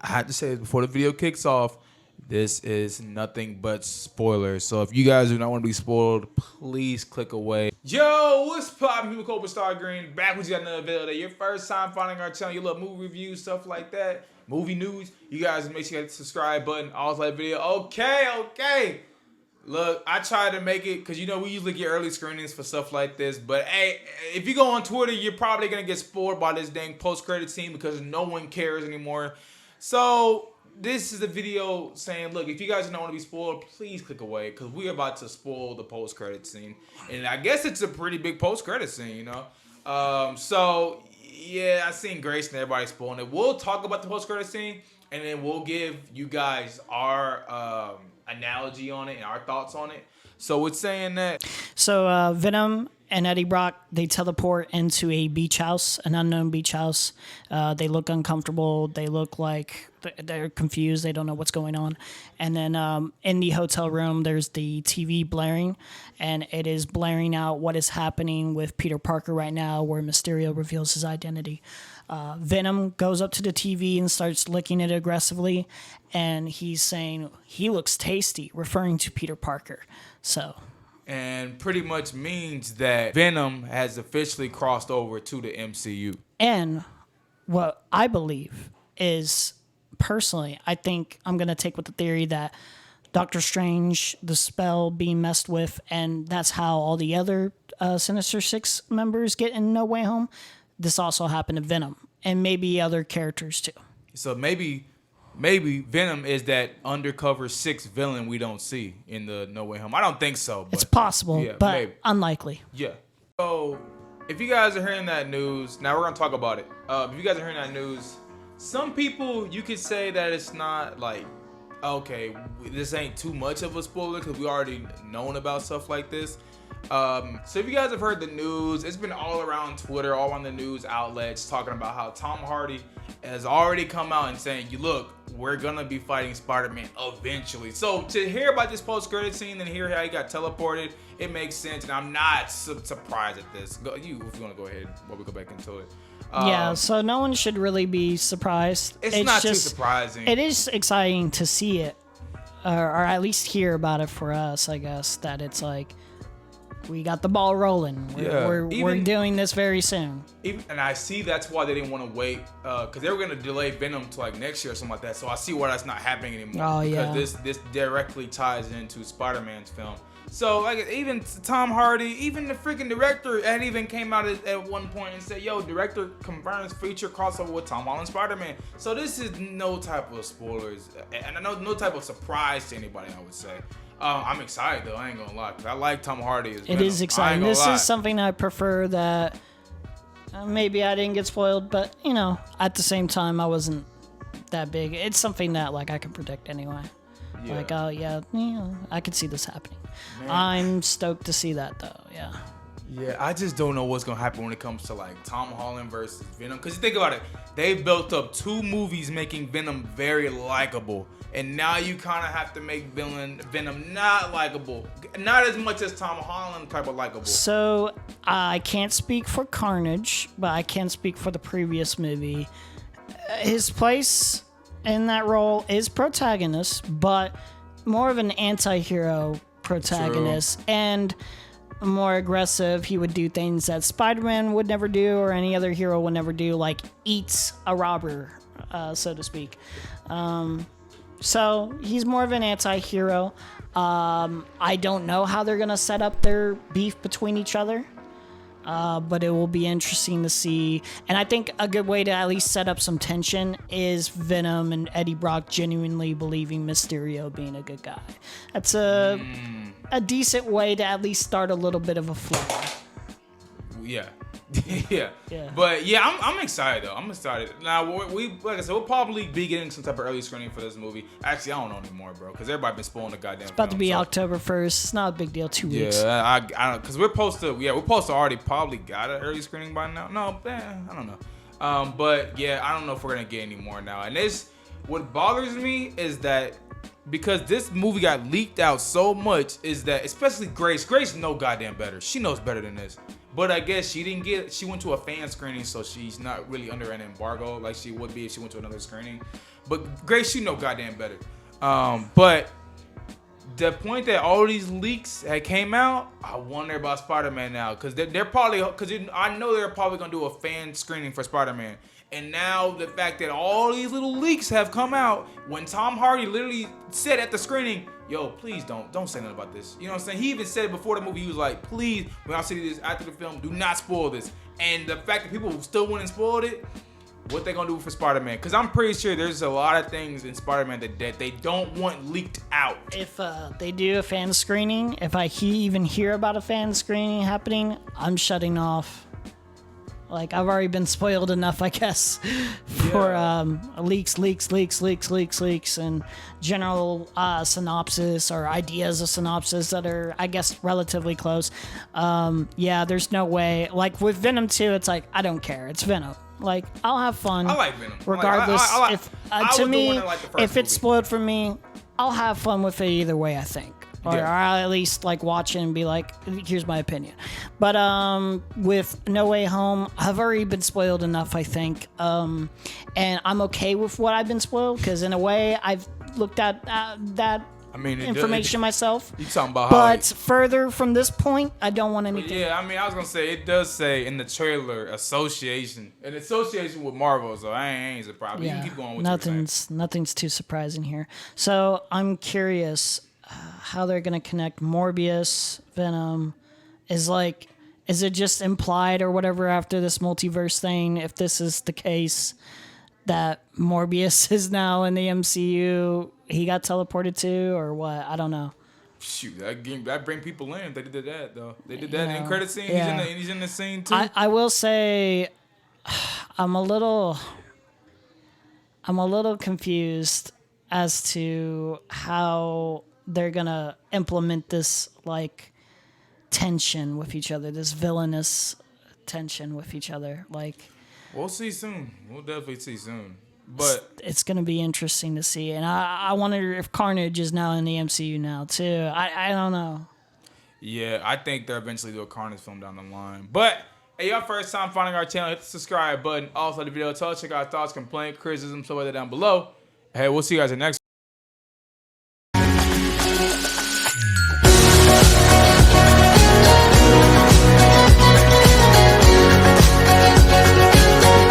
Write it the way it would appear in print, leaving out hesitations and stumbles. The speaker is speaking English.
I had to say this before the video kicks off. This is nothing but spoilers. So if you guys do not want to be spoiled, please click away. Yo, what's poppin'? People Cobra Star Green. Back with you got another video. Your first time finding our channel, you love movie reviews, stuff like that, movie news. You guys make sure you hit the subscribe button. Also like the video. Okay. Look, I tried to make it because, you know, we usually get early screenings for stuff like this. But, hey, if you go on Twitter, you're probably going to get spoiled by this dang post-credit scene because no one cares anymore. So, this is a video saying, look, if you guys don't want to be spoiled, please click away because we're about to spoil the post-credit scene. And I guess it's a pretty big post-credit scene, you know. So, yeah, I seen Grace and everybody spoiling it. We'll talk about the post-credit scene, and then we'll give you guys our analogy on it and our thoughts on it. So it's saying that. So Venom and Eddie Brock, they teleport into a beach house, an unknown beach house. They look uncomfortable. They look like they're confused. They don't know what's going on. And then in the hotel room, there's the TV blaring, and it is blaring out what is happening with Peter Parker right now, where Mysterio reveals his identity. Venom goes up to the TV and starts licking it aggressively, and he's saying he looks tasty, referring to Peter Parker. And pretty much means that Venom has officially crossed over to the MCU. And what I believe is, personally, I think I'm going to take with the theory that Doctor Strange, the spell being messed with, and that's how all the other Sinister Six members get in No Way Home. This also happened to Venom and maybe other characters too. So maybe Venom is that undercover sixth villain we don't see in the No Way Home. I don't think so. But it's possible, yeah, but maybe. Unlikely. Yeah. So if you guys are hearing that news, now we're going to talk about it. If you guys are hearing that news, some people, you could say that it's not like, okay, this ain't too much of a spoiler because we already known about stuff like this. So if you guys have heard the news, it's been all around Twitter, all on the news outlets, talking about how Tom Hardy has already come out and saying, "You look, we're gonna be fighting Spider-Man eventually." So to hear about this post-credit scene and hear how he got teleported, it makes sense, and I'm not surprised at this. If you want to go ahead while we go back into it. Yeah, so no one should really be surprised. It's not too surprising. It is exciting to see it, or at least hear about it for us, I guess, that it's like, we got the ball rolling. We're doing this very soon. And I see that's why they didn't want to wait, because they were going to delay Venom to like next year or something like that. So I see why that's not happening anymore. Oh, yeah. Because this directly ties into Spider-Man's film. So like even Tom Hardy, even the freaking director had even came out at one point and said, "Yo, director confirms feature crossover with Tom Holland Spider-Man." So this is no type of spoilers, and I know no type of surprise to anybody, I would say. I'm excited though. I ain't gonna lie, 'cause I like Tom Hardy as Venom. It is exciting. This is something I prefer that maybe I didn't get spoiled, but you know, at the same time, I wasn't that big. It's something that like I can predict anyway. Yeah. Like, oh yeah, I could see this happening. Man. I'm stoked to see that though. Yeah. Yeah, I just don't know what's gonna happen when it comes to like Tom Holland versus Venom. Cause you think about it, they built up 2 movies making Venom very likable, and now you kind of have to make Venom not likable, not as much as Tom Holland type of likable. So I can't speak for Carnage, but I can speak for the previous movie. His place in that role is protagonist, but more of an anti-hero protagonist. True. And more aggressive. He would do things that Spider-Man would never do or any other hero would never do, like eats a robber, so to speak. So he's more of an anti-hero. I don't know how they're going to set up their beef between each other. But it will be interesting to see. And I think a good way to at least set up some tension is Venom and Eddie Brock genuinely believing Mysterio being a good guy. That's a decent way to at least start a little bit of a flow. Yeah. Yeah. But yeah, I'm excited though. I'm excited. Now we like I said, we'll probably be getting some type of early screening for this movie. Actually, I don't know anymore, bro, because everybody been spoiling the goddamn. It's about to be October 1st. It's not a big deal. 2 weeks. Yeah, I don't, because we're supposed to already probably got an early screening by now. No, I don't know. But yeah, I don't know if we're gonna get any more now. And what bothers me is that because this movie got leaked out so much, is that especially Grace knows goddamn better. She knows better than this. But I guess she went to a fan screening, so she's not really under an embargo like she would be if she went to another screening. But Grace, you know goddamn better. But the point that all these leaks had came out, I wonder about Spider-Man now, because they're probably, I know they're probably gonna do a fan screening for Spider-Man, and now the fact that all these little leaks have come out, when Tom Hardy literally said at the screening, "Yo, please don't say nothing about this." You know what I'm saying? He even said before the movie, he was like, "Please, when I see this after the film, do not spoil this." And the fact that people still went and spoiled it. What they gonna do for Spider-Man? Because I'm pretty sure there's a lot of things in Spider-Man that they don't want leaked out. If they do a fan screening, if I even hear about a fan screening happening, I'm shutting off. Like, I've already been spoiled enough, I guess, for leaks, and general synopsis or ideas of synopsis that are, I guess, relatively close. There's no way. Like, with Venom 2, it's like, I don't care. It's Venom. Like, I'll have fun. I like Venom. Regardless, if it's movie. spoiled for me, I'll have fun with it either way, I think. Or I'll at least like watch it and be like, here's my opinion. But with No Way Home, I've already been spoiled enough, I think. And I'm okay with what I've been spoiled, because in a way, I've looked at that information myself. You talking about but further from this point, I don't want anything. Yeah, I mean, I was gonna say, it does say in the trailer association with Marvel, so I ain't surprised. Yeah, you can keep going with nothing's too surprising here. So I'm curious how they're gonna connect Morbius, Venom. Is it just implied or whatever after this multiverse thing? If this is the case, that Morbius is now in the MCU, he got teleported to, or what? I don't know. Shoot, that bring people in. They did that though. They did that in credit scene. Yeah. He's in the scene too. I will say, I'm a little confused as to how they're gonna implement this like tension with each other, this villainous tension with each other. Like, we'll see soon. We'll definitely see soon. But it's going to be interesting to see. And I wonder if Carnage is now in the MCU now, too. I don't know. Yeah, I think they'll eventually do a Carnage film down the line. But, hey, y'all first time finding our channel, hit the subscribe button. Also, the video, check out thoughts, complaints, criticism, stuff like that down below. Hey, we'll see you guys in the next